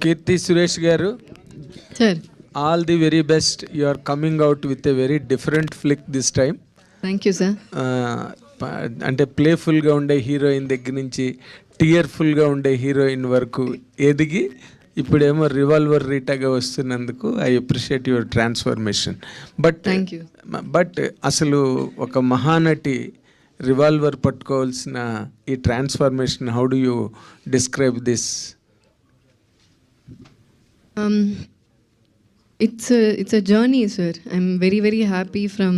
కీర్తి సురేష్ గారు, sir all the very best. You are coming out with a very different flick this time. Thank you sir. అంటే ప్లేఫుల్గా ఉండే heroine దగ్గర నుంచి టీయర్ఫుల్గా ఉండే హీరోయిన్ వరకు ఎదిగి ఇప్పుడేమో రివాల్వర్ రీటాగా వస్తున్నందుకు I appreciate your transformation. Thank you. But అసలు ఒక మహానటి రివాల్వర్ పట్టుకోవాల్సిన ఈ transformation, how do you describe this? It's a journey, sir. I'm very, very happy from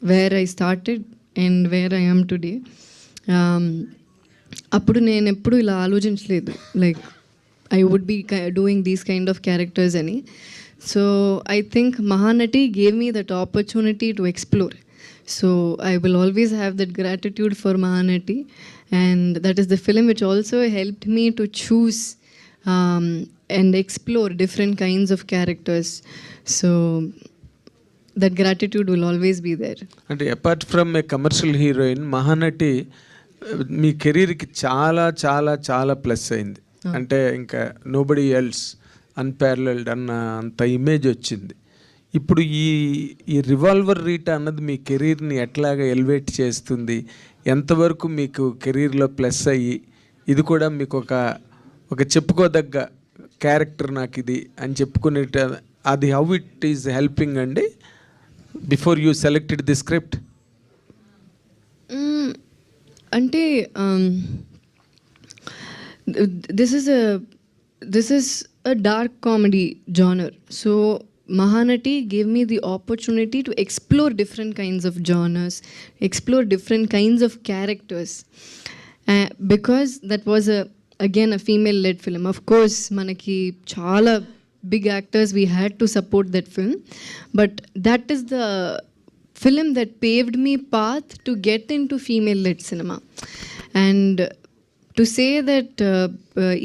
where I started and where I am today. అప్పుడు నేను ఎప్పుడు ఇలా ఆలోచించలేదు, like I would be doing these kind of characters any. So I think Mahanati gave me that opportunity to explore. So I will always have that gratitude for Mahanati, and that is the film which also helped me to choose and explore different kinds of characters. So that gratitude will always be there. అంటే apart from a commercial heroine, Mahanati మీ కెరీర్కి చాలా చాలా చాలా plus అయింది. అంటే ఇంకా nobody else unparalleled అన్న అంత ఇమేజ్ వచ్చింది. ఇప్పుడు ఈ రివాల్వర్ రీటా అన్నది మీ కెరీర్ని ఎట్లాగా ఎలివేట్ చేస్తుంది? ఎంతవరకు మీకు కెరీర్లో ప్లస్ అయ్యి ఇది కూడా మీకు ఒక చెప్పుకోదగ్గ క్యారెక్టర్ నాకు ఇది అని చెప్పుకునేట అది హౌ ఇట్ ఈస్ హెల్పింగ్ అండి before you selected the script? అంటే this is a dark comedy genre. So Mahanati gave me the opportunity to explore different kinds of genres, explore different kinds of characters, because that was again a female led film. Of course manaki chaala big actors, we had to support that film, but that is the film that paved me path to get into female led cinema. And to say that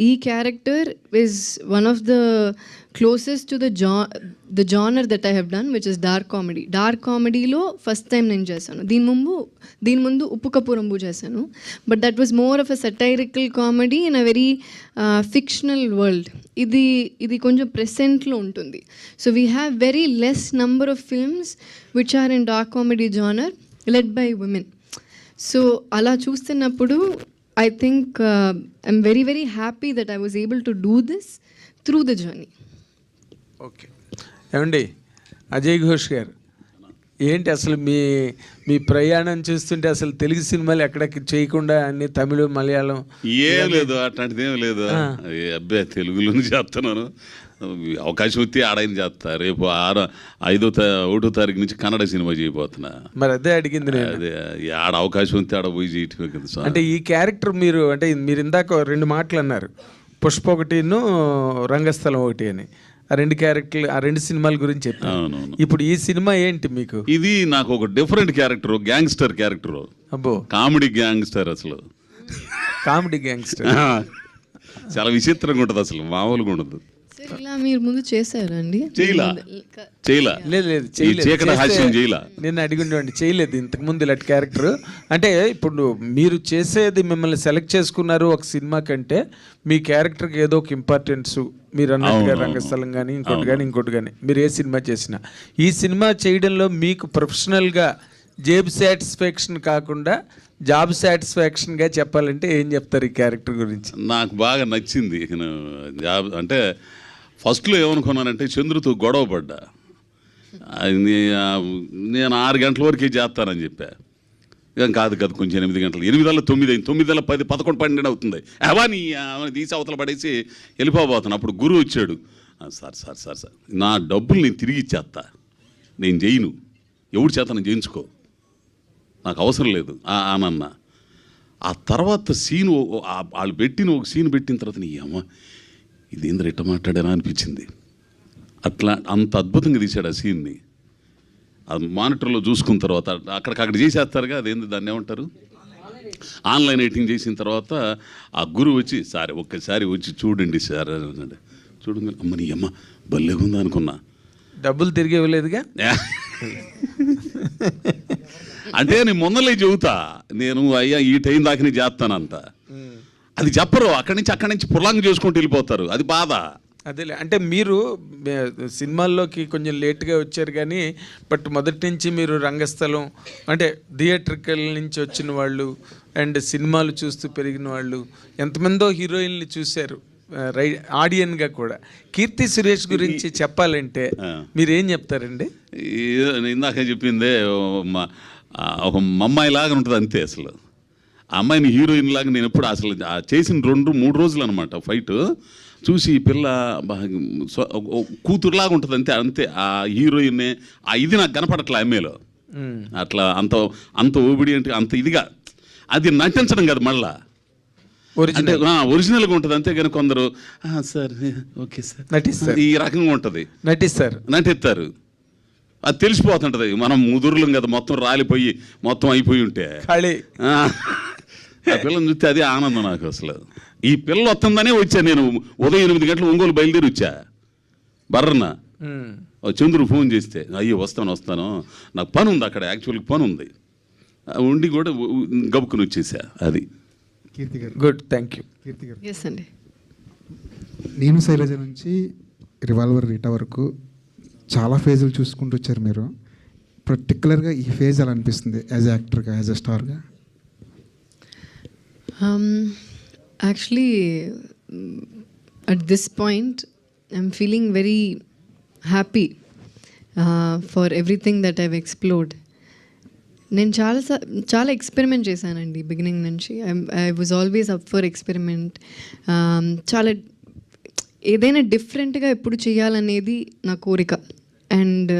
E character is one of the closest to the genre that I have done, which is dark comedy. Dark comedy lo first time నేను చేశాను. దీని ముందు ఉప్పు cup రంబు చేశాను, but that was more of a satirical comedy in a very fictional world. ఇది కొంచెం ప్రెసెంట్లో ఉంటుంది. So we have very less number of films which are in dark comedy genre led by women. So అలా చూస్తున్నప్పుడు I think I'm very, very happy that I was able to do this through the journey. Okay. ఏమండి అజయ్ ఘోష్ గారు, ఏంటి అసలు మీ ప్రయాణం చూస్తుంటే అసలు తెలుగు సినిమాలు ఎక్కడికి చేయకుండా అన్ని తమిళ మలయాళం ఏం లేదు, అట్లాంటిది ఏం లేదు. అబ్బాయి తెలుగులోనే చేస్తున్నాను, అవకాశం వస్తే ఆడైన చేస్తా. రేపు 1వ తారీఖు నుంచి కన్నడ సినిమా చేయబోతున్నా. మరి అదే అడిగింది నేను. అదే ఆడ అవకాశం వస్తే ఆడ పోయి చేయటమే కదా. అంటే ఈ క్యారెక్టర్ మీరు ఇందాక 2 మాటలు అన్నారు, పుష్ప ఒకటిను రంగస్థలం ఒకటి అని. ఆ 2 క్యారెక్టర్లు, ఆ 2 సినిమాల గురించి చెప్పాను. ఇప్పుడు ఈ సినిమా ఏంటి మీకు? ఇది నాకు ఒక డిఫరెంట్ క్యారెక్టర్, గ్యాంగ్స్టర్ క్యారెక్టర్. అబ్బో, కామెడీ గ్యాంగ్స్టర్. అసలు కామెడీ గ్యాంగ్స్టర్ చాలా విచిత్రంగా ఉంటుంది, అసలు మామూలుగా ఉండదు. ఇలా మీరు ముందు చేశారండి? నేను అడిగిండి, చేయలేదు ఇంతకుముందు ఇలాంటి క్యారెక్టర్. అంటే ఇప్పుడు మీరు చేసేది, మిమ్మల్ని సెలెక్ట్ చేసుకున్నారు ఒక సినిమా కంటే మీ క్యారెక్టర్కి ఏదో ఒక ఇంపార్టెన్స్. మీరు అన్నట్టుగా రంగస్థలం కానీ ఇంకోటి కానీ మీరు ఏ సినిమా చేసినా, ఈ సినిమా చేయడంలో మీకు ప్రొఫెషనల్గా జేబ్ సాటిస్ఫాక్షన్ కాకుండా జాబ్ సాటిస్ఫాక్షన్గా చెప్పాలంటే ఏం చెప్తారు ఈ క్యారెక్టర్ గురించి? నాకు బాగా నచ్చింది. జాబ్ అంటే ఫస్ట్లో ఏమనుకున్నానంటే చంద్రుతో గొడవ పడ్డా, నేను 6 గంటల వరకే చేస్తానని చెప్పా. కాదు కొంచెం 8 గంటలు, 8 9 అయింది, 9 10 11 12 అవుతుంది. అవని తీసి అవతల పడేసి వెళ్ళిపోబోతాను. అప్పుడు గురువు వచ్చాడు, సార్ నా డబ్బులు నేను తిరిగి ఇచ్చేస్తా, నేను చేయను, ఎవడు చేత నేను చేయించుకో, నాకు అవసరం లేదు అనన్నా. ఆ తర్వాత సీన్ వాళ్ళు పెట్టిన ఒక సీన్ పెట్టిన తర్వాత అమ్మ ఇది ఏంద్ర ఇట్ట మాట్లాడానా అనిపించింది. అట్లా అంత అద్భుతంగా తీశాడు ఆ సీన్ని. అది మానిటర్లో చూసుకున్న తర్వాత అక్కడ చేసేస్తారుగా, అదేంది దాన్ని ఏమంటారు, ఆన్లైన్ ఎడిటింగ్ చేసిన తర్వాత ఆ గురువు వచ్చి, సార్ ఒక్కసారి వచ్చి చూడండి సార్ అన్నాడు. చూడండి అమ్మని అమ్మ భలేగా ఉందా అనుకున్నా. డబ్బులు తిరిగి ఇవ్వలేదుగా అంటే నేను మొన్నలే చెబుతా, నేను అయ్యా ఈ టైం దాకా చేస్తానంత. అది చెప్పరు, అక్కడి నుంచి పుల్లాంగ్ చేసుకుంటూ వెళ్ళిపోతారు. అది బాధ. అదేలే, అంటే మీరు సినిమాల్లోకి కొంచెం లేట్గా వచ్చారు కానీ బట్ మొదటి నుంచి మీరు రంగస్థలం అంటే థియేట్రికల్ నుంచి వచ్చిన వాళ్ళు అండ్ సినిమాలు చూస్తూ పెరిగిన వాళ్ళు ఎంతమందో హీరోయిన్లు చూశారు ఆడియన్గా కూడా. కీర్తి సురేష్ గురించి చెప్పాలంటే మీరేం చెప్తారండి? ఇందాక చెప్పిందే ఒక అమ్మాయి లాగా ఉంటుంది అంతే. అసలు ఆ అమ్మాయిని హీరోయిన్ లాగా నేను ఎప్పుడు అసలు చేసిన 2-3 రోజులు అనమాట ఫైట్ చూసి ఈ పిల్ల కూతురులాగా ఉంటుంది అంతే. ఆ హీరోయిన్ ఇది నాకు కనపడట్లే అమ్మాయిలో. అట్లా అంత ఓబిడియంట్, అంత ఇదిగా అది నటించడం కదా, మళ్ళా అంటే ఒరిజినల్గా ఉంటుంది. అంతేగాని కొందరు సార్ ఓకే సార్ నటిస్తారు, ఈ రకంగా ఉంటుంది, నటిస్తారు. అది తెలిసిపోతుంటది. మనం ముదురులం కదా, మొత్తం రాలిపోయి మొత్తం అయిపోయి ఉంటే ఆ పిల్లని చూస్తే అదే ఆనందం నాకు. అసలు ఈ పిల్ల వస్తుందనే వచ్చా నేను. ఉదయం 8 గంటలు ఒంగోలు బయలుదేరి వచ్చా. బర్రన చంద్రుడు ఫోన్ చేస్తే అయ్యో వస్తాను నాకు పని ఉంది అక్కడ, యాక్చువల్గా పని ఉంది, ఉండి కూడా గబుక్కుని వచ్చేసా. అది కీర్తి గారు. Good, thank you. కీర్తి గారు, ఎస్ అండి. నేను శైలజ నుంచి రివాల్వర్ రీటా వరకు చాలా ఫేజులు చూసుకుంటూ వచ్చారు మీరు. పర్టికులర్గా ఈ ఫేజ్ ఎలా అనిపిస్తుంది యాజ్ యాక్టర్గా, యాజ్ అ స్టార్గా? Actually, at this point, I'm feeling very happy for everything that I've explored. నేను చాలా ఎక్స్పెరిమెంట్ చేశానండి బిగినింగ్ నుంచి. I was always up for experiment. చాలా ఏదైనా డిఫరెంట్గా ఎప్పుడు చేయాలనేది నా కోరిక. And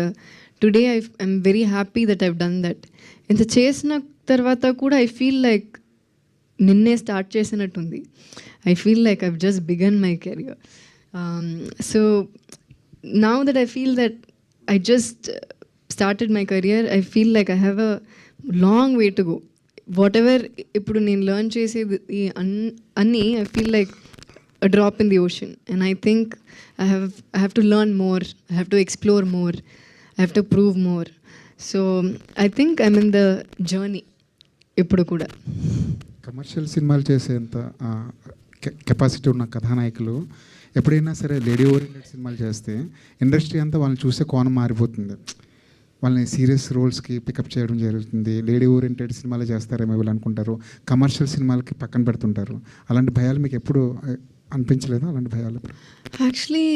today I'm very happy that I've done that. ఇంత చేసిన తర్వాత కూడా ఐ ఫీల్ లైక్ నిన్నే స్టార్ట్ చేసినట్టుంది. I feel like I've just begun my career. So now that I feel that I just started my career, I feel like I have a long way to go. Whatever ఇప్పుడు నేను learn చేసేది అన్నీ I feel like a drop in the ocean, and I think I have to learn more, I have to explore more, I have to prove more. So I think I'm in the journey ఇప్పుడు కూడా. Commercial సినిమాలు చేసేంత capacity ఉన్న కథానాయకులు ఎప్పుడైనా సరే lady oriented సినిమాలు చేస్తే industry అంతా వాళ్ళని చూసే కోణం మారిపోతుంది. వాళ్ళని సీరియస్ రోల్స్కి పికప్ చేయడం జరుగుతుంది. లేడీ ఓరియంటెడ్ సినిమాలు చేస్తారేమో వీళ్ళు అనుకుంటారు, కమర్షియల్ సినిమాలకి పక్కన పెడుతుంటారు. అలాంటి భయాలు మీకు ఎప్పుడు అనిపించలేదు? అలాంటి భయాలు యాక్చువల్లీ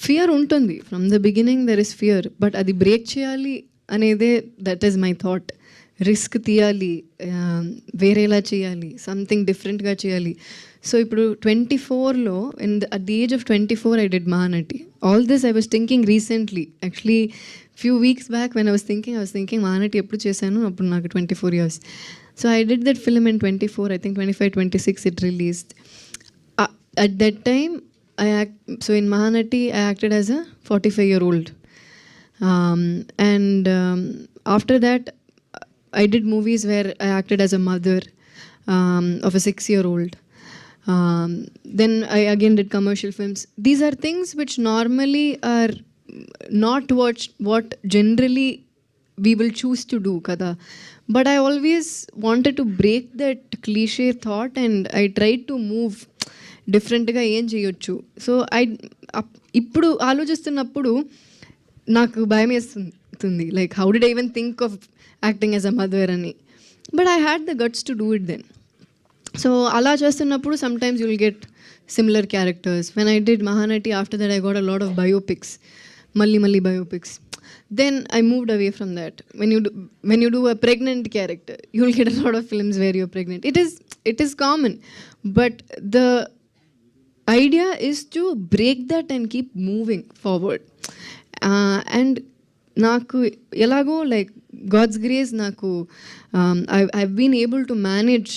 ఫియర్ ఉంటుంది. From the beginning there is fear, but అది బ్రేక్ చేయాలి అనేదే that is my thought. Risk తీయాలి, వేరేలా చేయాలి, సంథింగ్ డిఫరెంట్గా చేయాలి. సో ఇప్పుడు 24లో at the age of 24 I did Mahanati. All this I was thinking recently. Actually few weeks back when I was thinking Mahanati ఎప్పుడు చేశాను, అప్పుడు నాకు 24 years. So I did that film in 24, I think 25, 26 it released. At that time so in Mahanati I acted as a 45-year-old. And after that I did movies where I acted as a mother of a 6-year-old. Then I again did commercial films. These are things which normally are not what generally we will choose to do, kada. But I always wanted to break that cliche thought, and I tried to move differentగా ఏం చేయొచ్చు. So ఇప్పుడు ఆలోచిస్తున్నప్పుడు నాకు భయం వేస్తుంది, like how did I even think of acting as a mother అని. But I had the guts to do it then. So అలా చేస్తున్నప్పుడు sometimes you will get similar characters. When I did Mahanati, after that I got a lot of biopics, మళ్ళీ biopics. Then I moved away from that. When you do a pregnant character, you will get a lot of films where you're pregnant. It is common, but the idea is to break that and keep moving forward. And నాకు ఎలాగో like God's grace నాకు I've been able to manage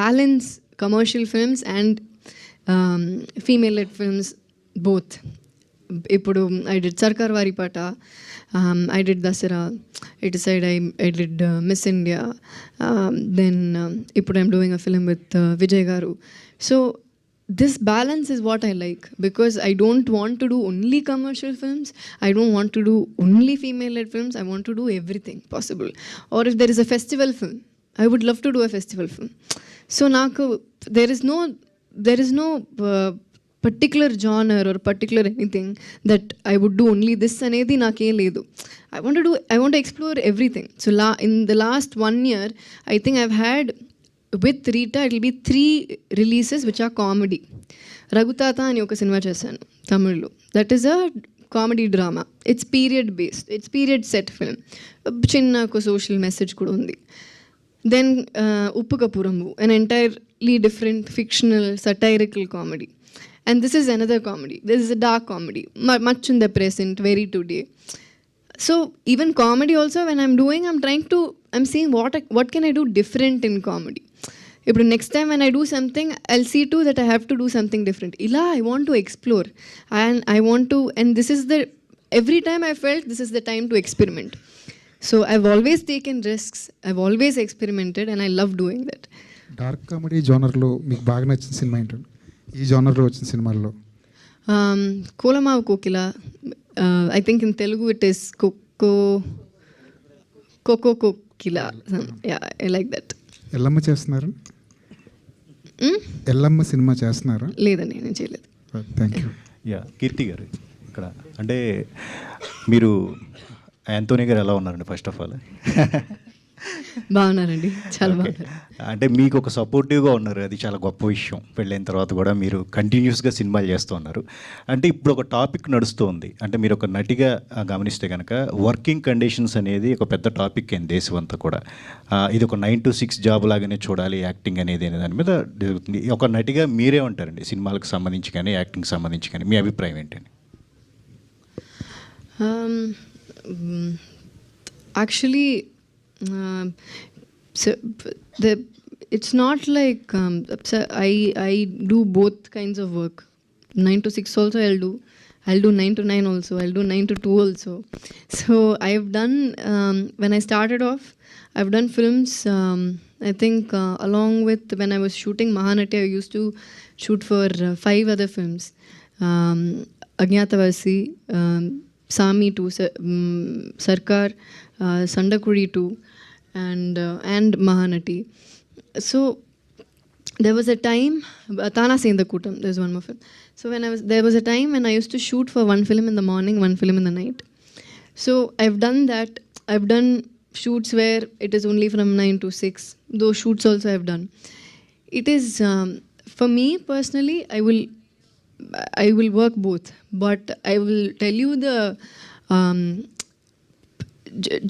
balance commercial films and female-led films both. ఇప్పుడు I did Sarkar Varipata, I did Dasara, I decided I did Miss India, then ఇప్పుడు I'm doing a film with Vijay Garu. So this balance is what I like, because I don't want to do only commercial films, I don't want to do only female-led films, I want to do everything possible. Or if there is a festival film, I would love to do a festival film. So నాకు there is no particular genre or particular anything that I would do only this అనేది నాకేం లేదు. I want to explore everything. So in the last 1 year, I think I've had, with Rita, it will be 3 releases which are comedy. Raghutata అని ఒక cinema చేశాను తమిళ్లో. That is a comedy drama. It's period based. It's period set film. చిన్న ఒక social message కూడా ఉంది. Then Uppu Kapuramu, an entirely different fictional satirical comedy. And this is another comedy. This is a dark comedy, much in the present, very today. So even comedy also, when I'm doing, I'm seeing what can I do different in comedy. If next time when I do something, I'll see too that I have to do something different. Ila, I want to explore, and and this is every time I felt this is the time to experiment. So I've always taken risks, I've always experimented, and I love doing that. Dark comedy జోనర్లో మీకు బాగా నచ్చిన cinema ఏంటండి, ఈ జోనర్లో వచ్చిన సినిమాల్లో? Kolamavu Kokila. I think in Telugu it is Koko Kokila. Yeah, I like that. Yellamma చేస్తున్నారు? Yellamma cinema చేస్తున్నారా? లేదండి, నేను చేయలేదు. Thank you. యా, కీర్తి గారు ఇక్కడ అంటే మీరు యాంటోనీ గారు ఎలా ఉన్నారండి? ఫస్ట్ ఆఫ్ ఆల్ బాగున్నారండి, చాలా బాగున్నారు. అంటే మీకు ఒక సపోర్టివ్గా ఉన్నారు, అది చాలా గొప్ప విషయం. పెళ్ళైన తర్వాత కూడా మీరు కంటిన్యూస్గా సినిమాలు చేస్తూ ఉన్నారు. అంటే ఇప్పుడు ఒక టాపిక్ నడుస్తూ ఉంది, అంటే మీరు ఒక నటిగా గమనిస్తే కనుక వర్కింగ్ కండిషన్స్ అనేది ఒక పెద్ద టాపిక్ అయింది దేశం అంతా కూడా. ఇది ఒక 9 to 6 జాబ్ లాగానే చూడాలి యాక్టింగ్ అనేది అనే దాని మీద జరుగుతుంది. ఒక నటిగా మీరే ఉంటారండి, సినిమాలకు సంబంధించి కానీ యాక్టింగ్ సంబంధించి కానీ మీ అభిప్రాయం ఏంటండి? Actually, it's not like I do both kinds of work. 9 to 6 also I'll do 9 to 9 also, I'll do 9 to 2 also. So I've done, when I started off, I've done films, I think along with when I was shooting Mahanati, I used to shoot for 5 other films. Agnyatavasi, Sami 2, Sarkar, Sandakudi 2, and Mahanati. So there was a time, Tana Sendakutam, there's one more film. So there was a time when I used to shoot for 1 film in the morning, 1 film in the night. So I've done that. I've done shoots where it is only from 9 to 6. Those shoots also I've done. It is, for me personally, I will work both, but I will tell you the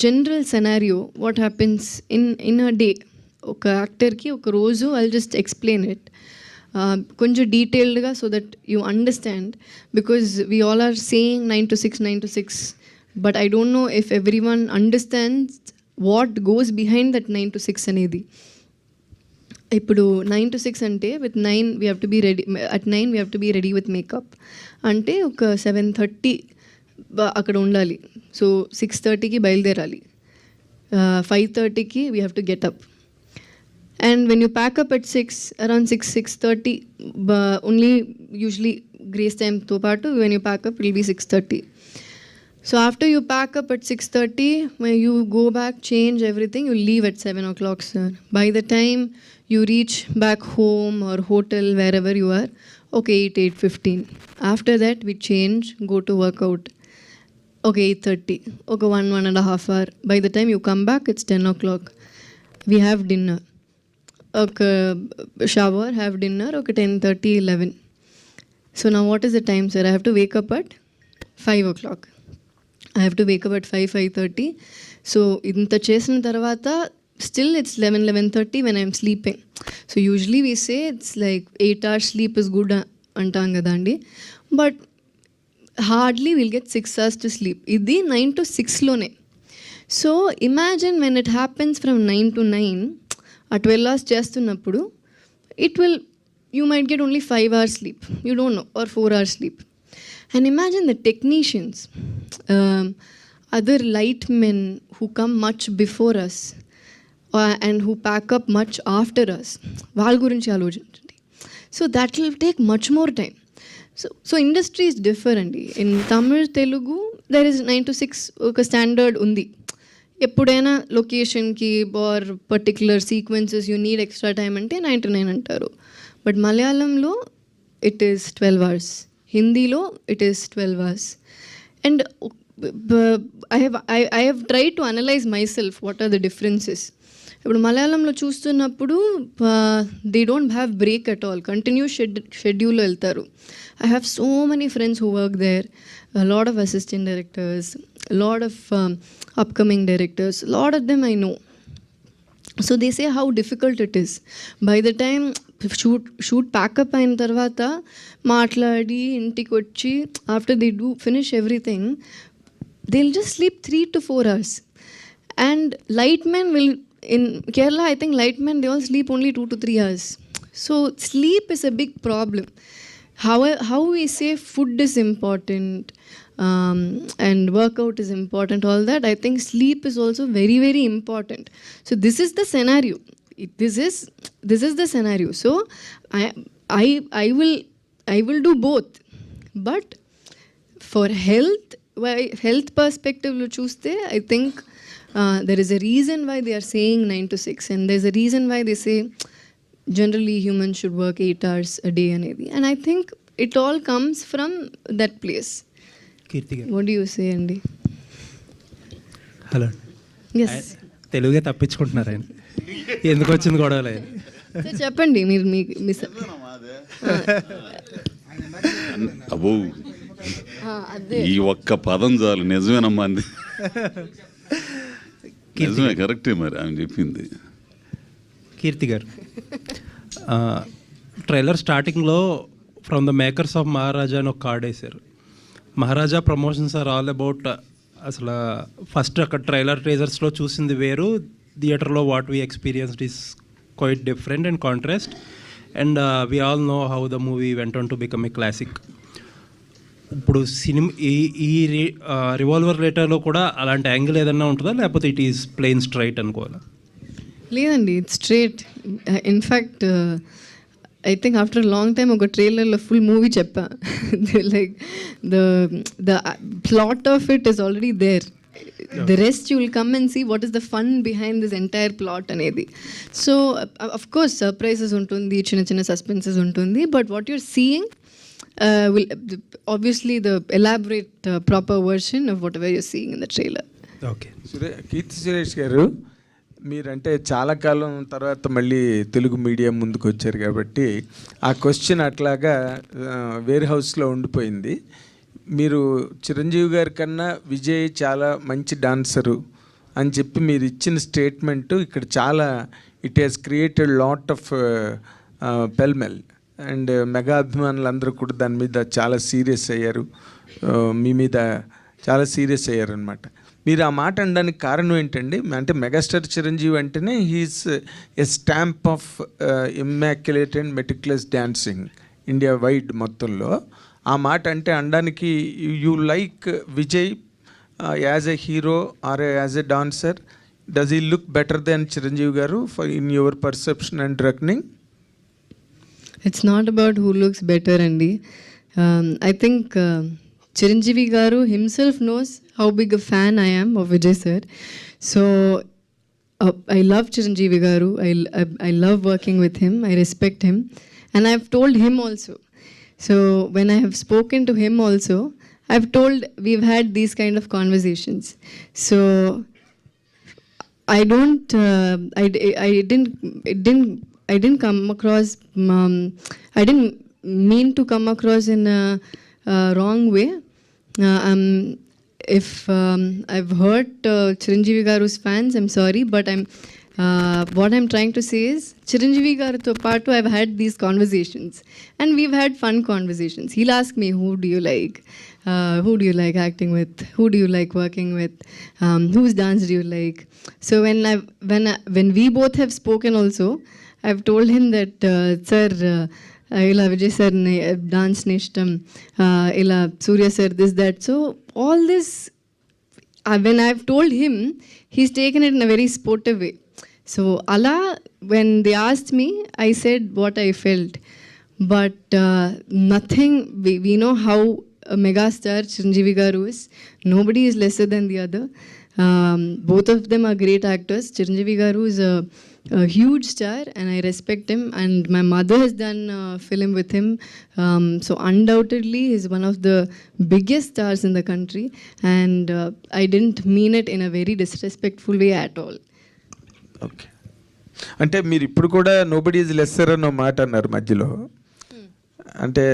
general scenario, what happens in a day. ఒక యాక్టర్కి ఒక రోజు I'll just explain it కొంచెం డీటెయిల్డ్గా so that you understand, because we all are saying 9 to 6, 9 to 6, but I don't know if everyone understands what goes behind that 9 to 6 అనేది. ఇప్పుడు 9 to 6 అంటే with 9 we have to be ready, at 9 we have to be ready with makeup. అంటే ఒక 7:30 అక్కడ ఉండాలి. So 6:30కి బయలుదేరాలి, 5:30కి we have to get up. And when you pack up at 6, around 6:30, only usually grace time to paatu, when you pack up it will be 6:30. So after you pack up at 6:30, when you go back, change everything, you leave at 7 o'clock, sir. By the time you reach back home or hotel, wherever you are, okay, 8:15. After that, we change, go to workout. Okay, 8:30. Okay, 1.5 hour. By the time you come back, it's 10 o'clock. We have dinner. Okay, shower, have dinner. Okay, 10:30, 11. So now what is the time, sir? I have to wake up at 5 o'clock. I have to wake up at 5:30. So inta chesina tarvata still it's 11:30 when I'm sleeping. So usually we say it's like 8 hours sleep is good antam kadandi, but hardly we'll get 6 hours to sleep. Idi 9 to 6 lone. So imagine when it happens from 9 to 9, at 12 hours చేస్తున్నప్పుడు you might get only 5 hours sleep, you don't know, or 4 hours sleep. And imagine the technicians, other light men who come much before us and who pack up much after us. వాళ్ళ గురించి ఆలోచించండి. So that will take much more time. So industry is different. In Tamil, Telugu, there is 9 to 6 ఒక standard ఉంది. ఎప్పుడైనా లొకేషన్కి or particular sequences you need extra time అంటే 99 అంటారు. But మలయాళంలో ఇట్ ఈస్ 12 hours, హిందీలో it is 12 hours. And I have tried to analyze myself what are the differences. ఇప్పుడు మలయాళంలో చూస్తున్నప్పుడు they don't have break at all, continuous షెడ్యూల్లో వెళ్తారు. I have so many friends who work there, lot of assistant directors, lot of upcoming directors, lot of them I know. So they say how difficult it is. By the time shoot pack up అయిన తర్వాత మాట్లాడి ఇంటికి వచ్చి after they do finish everything, they'll just sleep 3 to 4 hours. And lightmen will, in Kerala I think lightmen they all sleep only 2 to 3 hours. So sleep is a big problem. How we say food is important, and workout is important, all that, I think sleep is also very, very important. So this is the scenario. This is the scenario. So I will do both. But for health perspective lo chuste, I think there is a reason why they are saying 9 to 6, and there's a reason why they say generally humans should work 8 hours a day anedi. And I think it all comes from that place. కీర్తి గారు, What do you say, Andy? Hello. Yes. తెలుగే తప్పించుకుంటున్నారు ఆయన, ఎందుకు వచ్చింది గొడవలు ఆయన. So చెప్పండి మీరు మీ అబ్బో అదే ఈ ఒక్క పదం చాలు, నిజమేనమ్మా అంది. నిజమే, కరెక్టే మరి ఆమె చెప్పింది. కీర్తి గారు, ట్రైలర్ స్టార్టింగ్లో ఫ్రమ్ ద మేకర్స్ ఆఫ్ మహారాజా అని ఒక కార్డ్ వేశారు. మహారాజా ప్రమోషన్స్ ఆర్ ఆల్ అబౌట్, అసలు ఫస్ట్ అక్కడ ట్రైలర్ ట్రేజర్స్లో చూసింది వేరు, థియేటర్లో what we experienced is quite different and contrast. And we all know how the movie went on to become a classic. ఇప్పుడు ఈ రివాల్వర్ లెటర్లో కూడా అలాంటి యాంగిల్ ఏదన్నా ఉంటుందా, లేకపోతే ఇట్ ఈస్ ప్లెయిన్ స్ట్రైట్ అనుకోవాలా? లేదండి, it's straight. In fact I think after a long time ఒక ట్రైలర్లో ఫుల్ మూవీ చెప్పా. Like the plot of it is already there. The rest you will come and see what is the fun behind this entire plot అనేది. So of course surprises ఉంటుంది, చిన్న చిన్న suspenses ఉంటుంది, but what you're seeing will obviously the elaborate proper version of whatever you're seeing in the trailer. Okay. Keerthy Suresh గారు, మీరంటే చాలా కాలం తర్వాత మళ్ళీ తెలుగు మీడియా ముందుకు వచ్చారు కాబట్టి ఆ క్వశ్చన్ అట్లాగా వేర్ హౌస్లో ఉండిపోయింది. మీరు చిరంజీవి గారి కన్నా విజయ్ చాలా మంచి డాన్సరు అని చెప్పి మీరు ఇచ్చిన స్టేట్మెంట్ ఇక్కడ చాలా it has created lot of pell-mell, and mega అభిమానులు అందరూ కూడా దాని మీద చాలా సీరియస్ అయ్యారు, మీ మీద చాలా సీరియస్ అయ్యారు అనమాట. మీరు ఆ మాట అనడానికి కారణం ఏంటండి? అంటే మెగాస్టార్ చిరంజీవి అంటేనే he is a stamp of immaculate and meticulous dancing India wide మొత్తంలో. ఆ మాట అంటే అనడానికి you like Vijay as a hero or as a dancer, does he look better then Chiranjeevi గారు for in your perception and reckoning? It's not about who looks better, Andy. I think Chiranjeevi Garu himself knows how big a fan I am of Vijay sir. So I love Chiranjeevi Garu. I love working with him. I respect him. And I've told him also. So when I have spoken to him also, I've told we've had these kind of conversations. So I didn't come across, I didn't mean to come across in a wrong way. If I've hurt Chiranjeevi Garu's fans, I'm sorry, but what I'm trying to say is Chiranjeevi Garu to part I've had these conversations, and we've had fun conversations. He'll ask me, who do you like? Who do you like acting with? Who do you like working with? Whose dance do you like? So when we both have spoken also, I've told him that sir, ila Vijay sir dance nishtam, ila Surya sir this that. So all this, when I've told him, he's taken it in a very sportive way. So Allah, when they asked me, I said what I felt, but nothing. We know how a megastar Chiranjeevi Garu is. Nobody is lesser than the other. Both of them are great actors. Chiranjeevi Garu is a huge star and I respect him, and my mother has done a film with him, so undoubtedly he's one of the biggest stars in the country, and I didn't mean it in a very disrespectful way at all. Okay, అంటే మీరు ఇప్పుడు కూడా nobody is lesser అన్న మాట అన్నారు మధ్యలో. అంటే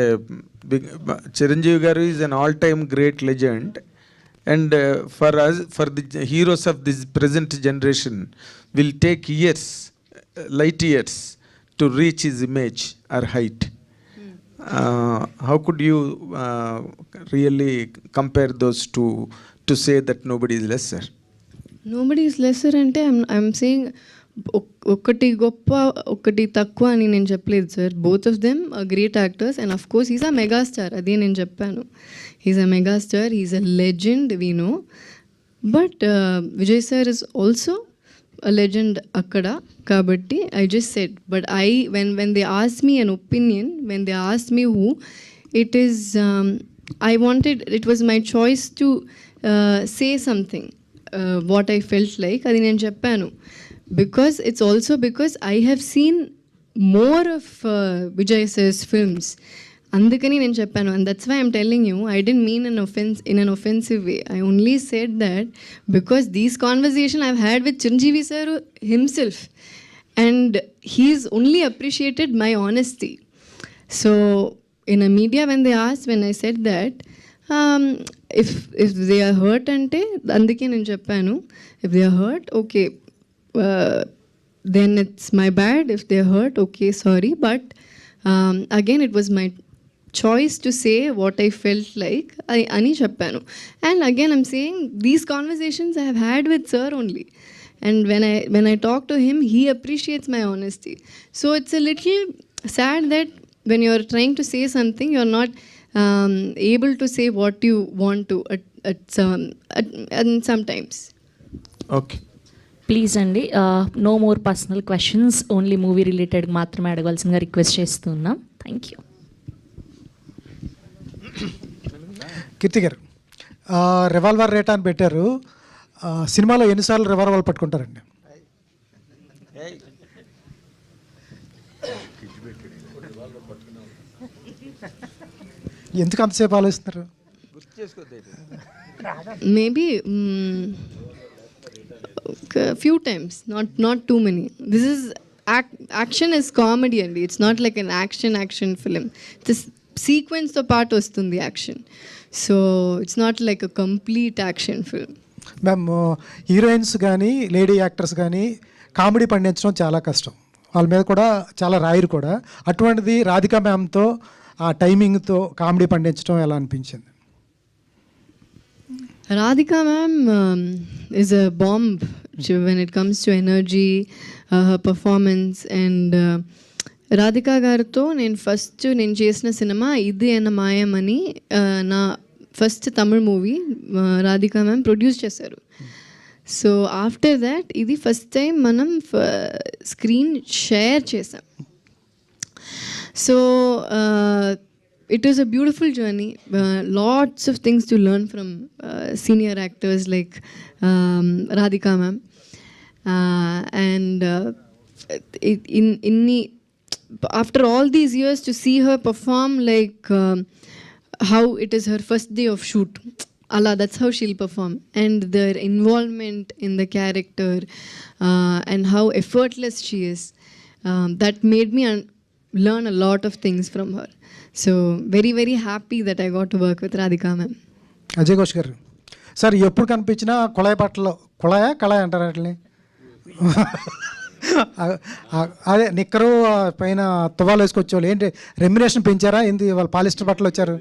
చిరంజీవి గారు is an all time great legend, and for us, for the heroes of this present generation will take years, light years to reach his image or height. How could you really compare those two to say that nobody is lesser? Nobody is lesser అంటే I'm saying ఒకటి గొప్ప ఒకటి తక్కువ అని నేను చెప్పలేదు sir. Both of them great actors and of course is a megastar, అదే నేను చెప్పాను. Is a megastar, is a legend, we know. But Vijay sir is also a legend akkada, kabatti I just said. But when they asked me an opinion, when they asked me who it is, I wanted, it was my choice to say something, what I felt like adi nen cheppanu, because it's also because I have seen more of Vijay sir's films. అందుకని నేను చెప్పాను, and that's why I'm telling you, I didn't mean in an offensive way. I only said that because these conversations I've had with Chiranjeevi sir himself, and he's only appreciated my honesty. So in a media when they asked, when I said that if they are hurt ante అందుకే నేను చెప్పాను, if they are hurt, okay, then it's my bad. If they are hurt, okay, sorry, but again it was my choice to say what I felt like ani cheppanu. And again I'm saying these conversations I have had with sir only, and when I talk to him, he appreciates my honesty. So it's a little sad that when you're trying to say something, you're not able to say what you want to and sometimes. Okay, please అండి, no more personal questions, only movie related మాత్రమే అడగవలసిందిగా request చేస్తున్నాం. Thank you. Keerthy గారు, revolver rate అని పెట్టారు. సినిమాలో ఎన్నిసార్లు revolver పట్టుకుంటారండి? ఎందుకు అంతసేపు ఆలోచిస్తున్నారు? Maybe a few times, not too many. This is action is comedy and it's not like an action film. This sequence తో పాటు వస్తుంది action, so it's not like a complete action film. Ma'am, heroines కానీ lady actors కానీ comedy పండించడం చాలా కష్టం, వాళ్ళ మీద కూడా చాలా రాయరు కూడా. అటువంటిది రాధికా మ్యామ్తో ఆ టైమింగ్తో కామెడీ పండించడం ఎలా అనిపించింది? Radhika ma'am is a bomb when it comes to energy, her performance, and Radhika గారితో నేను చేసిన సినిమా ఇది అన్న మాయం అని, నా first Tamil movie Radhika ma'am produce చేశారు. సో ఆఫ్టర్ దాట్ ఇది ఫస్ట్ టైం మనం స్క్రీన్ షేర్ చేసాం. So it was a beautiful journey, lots of things to learn from senior actors like Radhika ma'am, and after all these years to see her perform like how it is her first day of shoot, Allah, that's how she'll perform, and their involvement in the character and how effortless she is, that made me learn a lot of things from her. So very very happy that I got to work with Radhika ma'am. Ajay Ghosh గారు, sir ఎప్పుడు కనిపించినా కుళాయి బట్టలు, కళాయి అంటారు వాటిని, అదే నిక్కరు పైన తువాలు వేసుకొచ్చేవాళ్ళు. ఏంటి రెమ్యునేషన్ పెంచారా? ఏంటి వాళ్ళు పాలిస్టర్ బట్టలు వచ్చారు?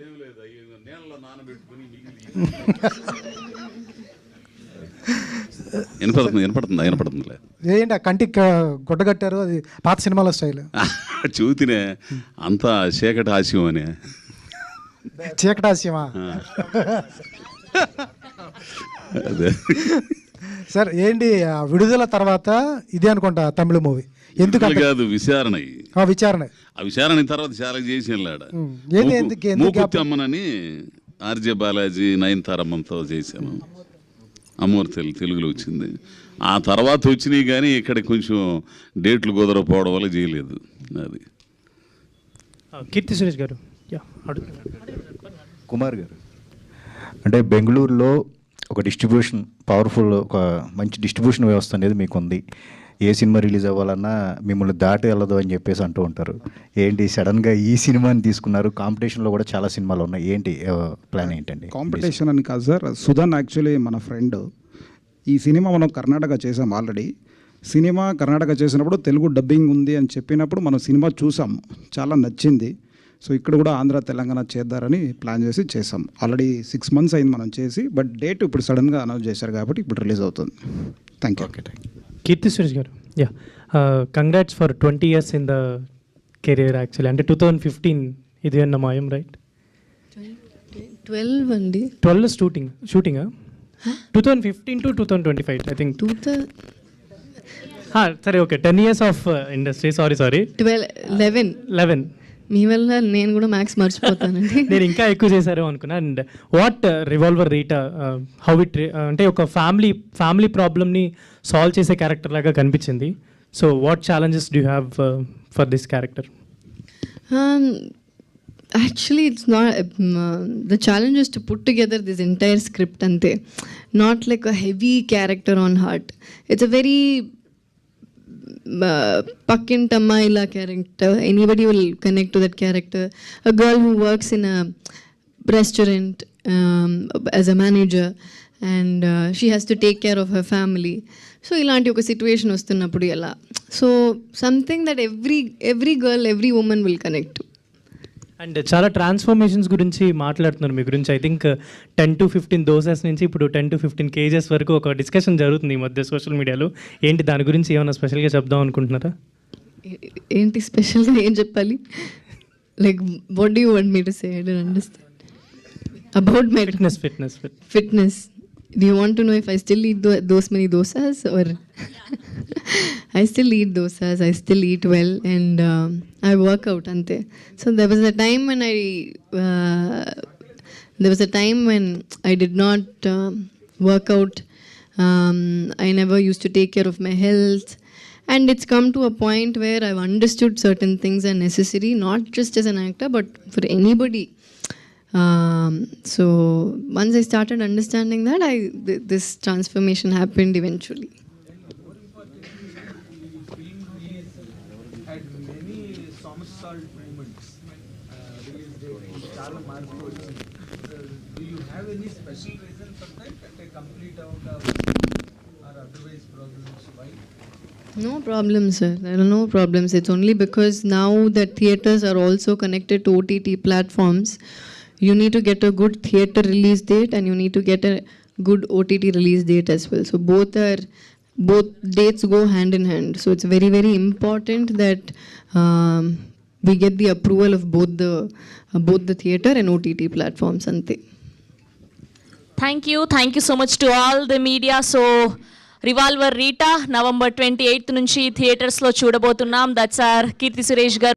వినపడుతుంది. ఏంటి ఆ కంటికి గుడ్డ కట్టారు, అది పాత సినిమాలో స్టైల్. చూతినే అంతా చీకటి హాస్యం అని. చీకటి హాస్యమా? అదే సార్ ఏంటి విడుదల తర్వాత ఇదే అనుకుంటా తమిళ మూవీ, ఎందుకు కాదు విచారణ, విచారణ ఆ విచారణ తర్వాత చాలా చేసాను. మూకుత్తి అమ్మనని ఆర్జే బాలాజీ నయనతారమ్మతో చేశాను. అమూర్తి తెలుగులో వచ్చింది. ఆ తర్వాత వచ్చినాయి కానీ ఇక్కడ కొంచెం డేట్లు కుదరకపోవడం వల్ల చేయలేదు. అది కీర్తి సురేష్ గారు. కుమార్ గారు, అంటే బెంగళూరులో ఒక డిస్ట్రిబ్యూషన్ పవర్ఫుల్, ఒక మంచి డిస్ట్రిబ్యూషన్ వ్యవస్థ అనేది మీకు ఉంది. ఏ సినిమా రిలీజ్ అవ్వాలన్నా మిమ్మల్ని దాటి వెళ్ళదు అని చెప్పేసి అంటూ ఉంటారు. ఏంటి సడన్గా ఈ సినిమాని తీసుకున్నారు? కాంపిటీషన్లో కూడా చాలా సినిమాలు ఉన్నాయి, ఏంటి ప్లాన్ ఏంటండి? కాంపిటీషన్ అని కాదు సార్, సుధన్ యాక్చువల్లీ మన ఫ్రెండ్. ఈ సినిమా మనం కర్ణాటక చేసాం ఆల్రెడీ. సినిమా కర్ణాటక చేసినప్పుడు తెలుగు డబ్బింగ్ ఉంది అని చెప్పినప్పుడు మనం సినిమా చూసాం, చాలా నచ్చింది. సో ఇక్కడ కూడా ఆంధ్ర తెలంగాణ చేద్దారని ప్లాన్ చేసి చేసాం. ఆల్రెడీ 6 months అయింది మనం చేసి, బట్ డేట్ ఇప్పుడు సడన్గా అనౌన్స్ చేశారు కాబట్టి ఇప్పుడు రిలీజ్ అవుతుంది. Thank you. కీర్తి సురేష్ గారు, congrats for 20 years in the career. Actually అంటే 2015 ఇది అన్న మాయం, రైట్? 12 అండి. 12 షూటింగ్ 2015 to 2025 ఐ థింక్. సరే, okay, 10 years of industry. Sorry 11 మీ వల్ల నేను కూడా మ్యాథ్స్ మర్చిపోతానండి. నేను ఇంకా ఎక్కువ చేశారు అనుకున్నా. And what revolver Rita, how it అంటే ఒక ఫ్యామిలీ ప్రాబ్లమ్ని సాల్వ్ చేసే క్యారెక్టర్ లాగా కనిపించింది. So what challenges do have for this character? Actually, it's not. The challenge is to put together this entire script, ante. Not like a heavy character on heart. It's a very Pakkin Tamaila character. Anybody will connect to that character. A girl who works in a restaurant as a manager, and she has to take care of her family. So ilanti oka situation vastunnappudu ela. So something that every girl, every woman will connect to. And చాలా transformations గురించి మాట్లాడుతున్నారు మీ గురించి. I think 10 to 15 doses నుంచి ఇప్పుడు 10 to 15 kgs వరకు ఒక discussion జరుగుతుంది ఈ మధ్య సోషల్ మీడియాలో. ఏంటి దాని గురించి ఏమైనా స్పెషల్గా చెప్దాం అనుకుంటున్నారా? ఏంటి స్పెషల్గా ఏం చెప్పాలి? Like what do you want me to say? I don't understand about my fitness. Do you want to know if I still eat those many dosas or I still eat dosas, I still eat well, and I work out ante. So there was a time when I did not work out. I never used to take care of my health, and it's come to a point where I've understood certain things are necessary, not just as an actor but for anybody. So once I started understanding that, this transformation happened eventually. Had many somersault movements. Do you have any special reason for that? A complete out of or otherwise problems? Why? No problems, sir. There are no problems. It's only because now that theatres are also connected to OTT platforms, you need to get a good theatre release date and you need to get a good OTT release date as well. So both dates go hand in hand. So it's very, very important that we get the approval of both the theatre and OTT platforms. Ante. Thank you so much to all the media. So Revolver Rita November 28th nunchi theatres lo చూడబోతున్నాం. That's our Kirti Suresh garu.